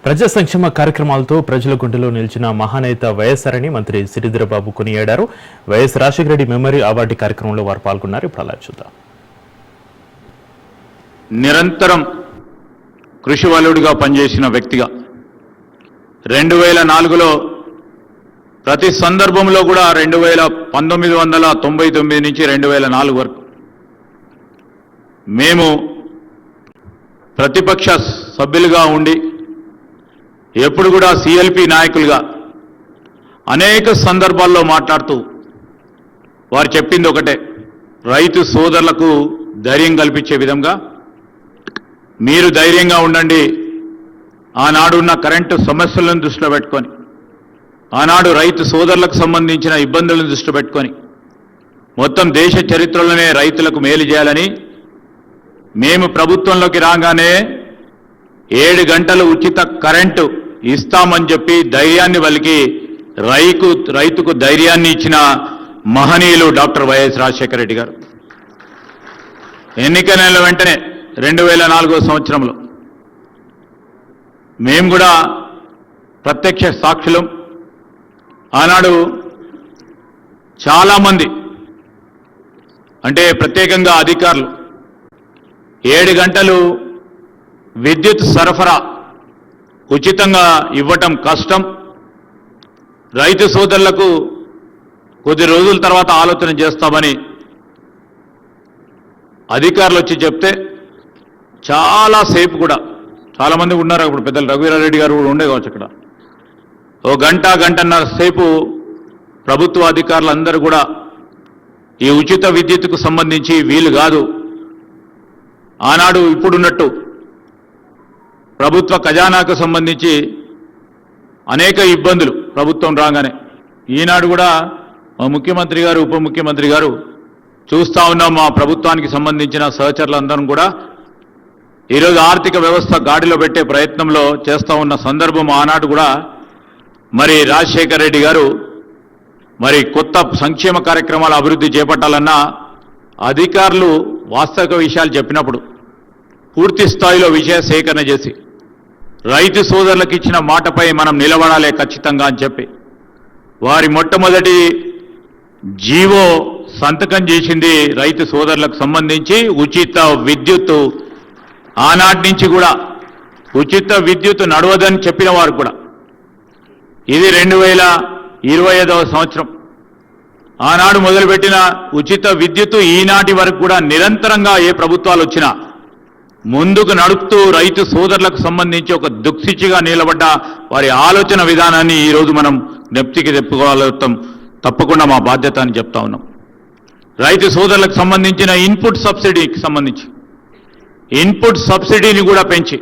ప్రజా సంక్షేమ కార్యక్రమాలతో ప్రజల గుండెలో నిలిచిన మహానేత వైఎస్ఆర్ అని మంత్రి శ్రీధరబాబు కొనియాడారు. YS Rajasekhara Reddy memory award కార్యక్రమంలో వారు పాల్గొన్నారు. ఇప్పుడు అలా చూద్దాం. నిరంతరం కృషి వలుడిగా పనిచేసిన వ్యక్తిగా 2004లో ప్రతి సందర్భంలో కూడా 1999 నుంచి 2004 వరకు మేము ప్రతిపక్ష సభ్యులుగా ఉండి ఎప్పుడు కూడా సిఎల్పి నాయకులుగా అనేక సందర్భాల్లో మాట్లాడుతూ వారు చెప్పింది ఒకటే, రైతు సోదరులకు ధైర్యం కల్పించే విధంగా మీరు ధైర్యంగా ఉండండి. ఆనాడు ఉన్న కరెంటు సమస్యలను దృష్టిలో పెట్టుకొని, ఆనాడు రైతు సోదరులకు సంబంధించిన ఇబ్బందులను దృష్టిలో పెట్టుకొని మొత్తం దేశ చరిత్రలోనే రైతులకు మేలు చేయాలని మేము ప్రభుత్వంలోకి రాగానే 7 గంటలు ఉచిత కరెంటు ఇస్తామని చెప్పి ధైర్యాన్ని వలికి రైతుకు ధైర్యాన్ని ఇచ్చిన మహనీయులు డాక్టర్ వైఎస్ రాజశేఖర రెడ్డి గారు. ఎన్నికల వెంటనే 2004 సంవత్సరంలో మేము కూడా ప్రత్యక్ష సాక్షులం. ఆనాడు చాలామంది అంటే ప్రత్యేకంగా అధికారులు 7 గంటలు విద్యుత్ సరఫరా ఉచితంగా ఇవ్వటం కష్టం, రైతు సోదరులకు కొద్ది రోజుల తర్వాత ఆలోచన చేస్తామని అధికారులు వచ్చి చెప్తే చాలాసేపు కూడా చాలామంది ఉన్నారు. అప్పుడు పెద్దలు రఘువీరారెడ్డి గారు కూడా ఉండే కావచ్చు. అక్కడ గంటన్నర సేపు ప్రభుత్వ అధికారులందరూ కూడా ఈ ఉచిత విద్యుత్తుకు సంబంధించి వీలు కాదు, ఆనాడు ఇప్పుడున్నట్టు ప్రభుత్వ ఖజానాకు సంబంధించి అనేక ఇబ్బందులు ప్రభుత్వం రాగానే, ఈనాడు కూడా మా ముఖ్యమంత్రి గారు ఉప ముఖ్యమంత్రి గారు చూస్తూ ఉన్నాం. మా ప్రభుత్వానికి సంబంధించిన సహచరులందరం కూడా ఈరోజు ఆర్థిక వ్యవస్థ గాడిలో పెట్టే ప్రయత్నంలో చేస్తూ ఉన్న సందర్భం. ఆనాడు కూడా మరి రాజశేఖర రెడ్డి గారు మరి కొత్త సంక్షేమ కార్యక్రమాల అభివృద్ధి చేపట్టాలన్నా అధికారులు వాస్తవిక విషయాలు చెప్పినప్పుడు పూర్తి స్థాయిలో విషయ సేకరణ చేసి రైతు సోదరులకు ఇచ్చిన మాటపై మనం నిలబడాలి ఖచ్చితంగా అని చెప్పి వారి మొట్టమొదటి జీవో సంతకం చేసింది రైతు సోదరులకు సంబంధించి ఉచిత విద్యుత్తు. ఆనాటి నుంచి కూడా ఉచిత విద్యుత్ నడవదని చెప్పిన వారు కూడా ఇది 2025వ సంవత్సరం ఆనాడు మొదలుపెట్టిన ఉచిత విద్యుత్తు ఈనాటి వరకు కూడా నిరంతరంగా ఏ ప్రభుత్వాలు వచ్చినా ముందుకు నడుపుతూ రైతు సోదరులకు సంబంధించి ఒక దుఃఖిచిగా నిలబడ్డ వారి ఆలోచన విధానాన్ని ఈరోజు మనం జ్ఞప్తికి తెప్పుకోగలుగుతాం. తప్పకుండా మా బాధ్యత అని చెప్తా ఉన్నాం. రైతు సోదరులకు సంబంధించిన ఇన్పుట్ సబ్సిడీకి సంబంధించి ఇన్పుట్ సబ్సిడీని కూడా పెంచి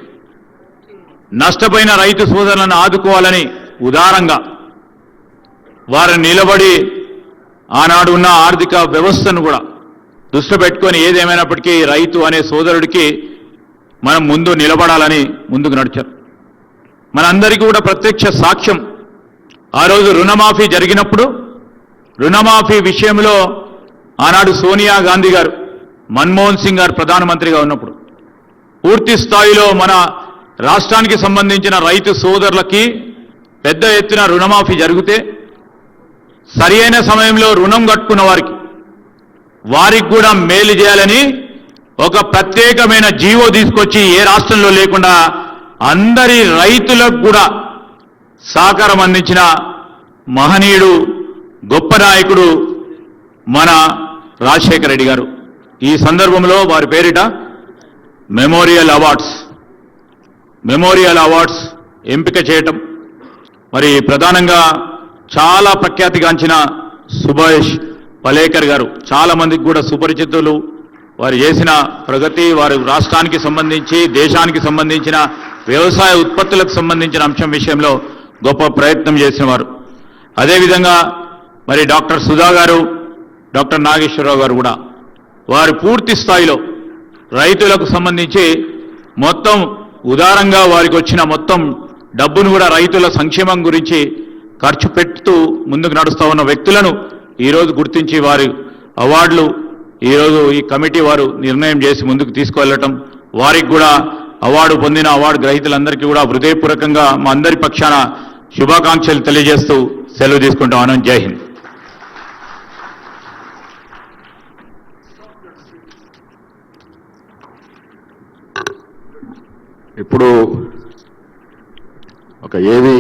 నష్టపోయిన రైతు సోదరులను ఆదుకోవాలని ఉదారంగా వారు నిలబడి ఆనాడు ఉన్న ఆర్థిక వ్యవస్థను కూడా దృష్టి పెట్టుకొని ఏదేమైనప్పటికీ రైతు అనే సోదరుడికి మనం ముందు నిలబడాలని ముందుకు నడిచారు. మనందరికీ కూడా ప్రత్యక్ష సాక్ష్యం, ఆ రోజు రుణమాఫీ జరిగినప్పుడు రుణమాఫీ విషయంలో ఆనాడు సోనియా గాంధీ గారు మన్మోహన్ సింగ్ గారు ప్రధానమంత్రిగా ఉన్నప్పుడు పూర్తి స్థాయిలో మన రాష్ట్రానికి సంబంధించిన రైతు సోదరులకి పెద్ద ఎత్తున రుణమాఫీ జరిగితే సరి అయిన సమయంలో రుణం కట్టుకున్న వారికి కూడా మేలు చేయాలని ఒక ప్రత్యేకమైన జీవో తీసుకొచ్చి ఏ రాష్ట్రంలో లేకుండా అందరి రైతులకు కూడా సహకారం అందించిన మహనీయుడు గొప్ప నాయకుడు మన రాజశేఖర రెడ్డి గారు. ఈ సందర్భంలో వారి పేరిట మెమోరియల్ అవార్డ్స్ ఎంపిక చేయటం, మరి ప్రధానంగా చాలా ప్రఖ్యాతిగాంచిన సుభాష్ పలేకర్ గారు చాలా మందికి కూడా సుపరిచితులు. వారు చేసిన ప్రగతి, వారి రాష్ట్రానికి సంబంధించి దేశానికి సంబంధించిన వ్యవసాయ ఉత్పత్తులకు సంబంధించిన అంశం విషయంలో గొప్ప ప్రయత్నం చేసిన వారు. అదేవిధంగా మరి డాక్టర్ సుధా గారు, డాక్టర్ నాగేశ్వరరావు గారు కూడా వారు పూర్తి స్థాయిలో రైతులకు సంబంధించి మొత్తం ఉదారంగా వారికి వచ్చిన మొత్తం డబ్బును కూడా రైతుల సంక్షేమం గురించి ఖర్చు పెడుతూ ముందుకు నడుస్తూ ఉన్న వ్యక్తులను ఈరోజు గుర్తించి వారి అవార్డులు ఈరోజు ఈ కమిటీ వారు నిర్ణయం చేసి ముందుకు తీసుకువెళ్ళటం, వారికి కూడా అవార్డు పొందిన అవార్డు గ్రహీతలందరికీ కూడా హృదయపూర్వకంగా మా అందరి పక్షాన శుభాకాంక్షలు తెలియజేస్తూ సెలవు తీసుకుంటామని. జై హింద్. ఇప్పుడు ఒక ఏవి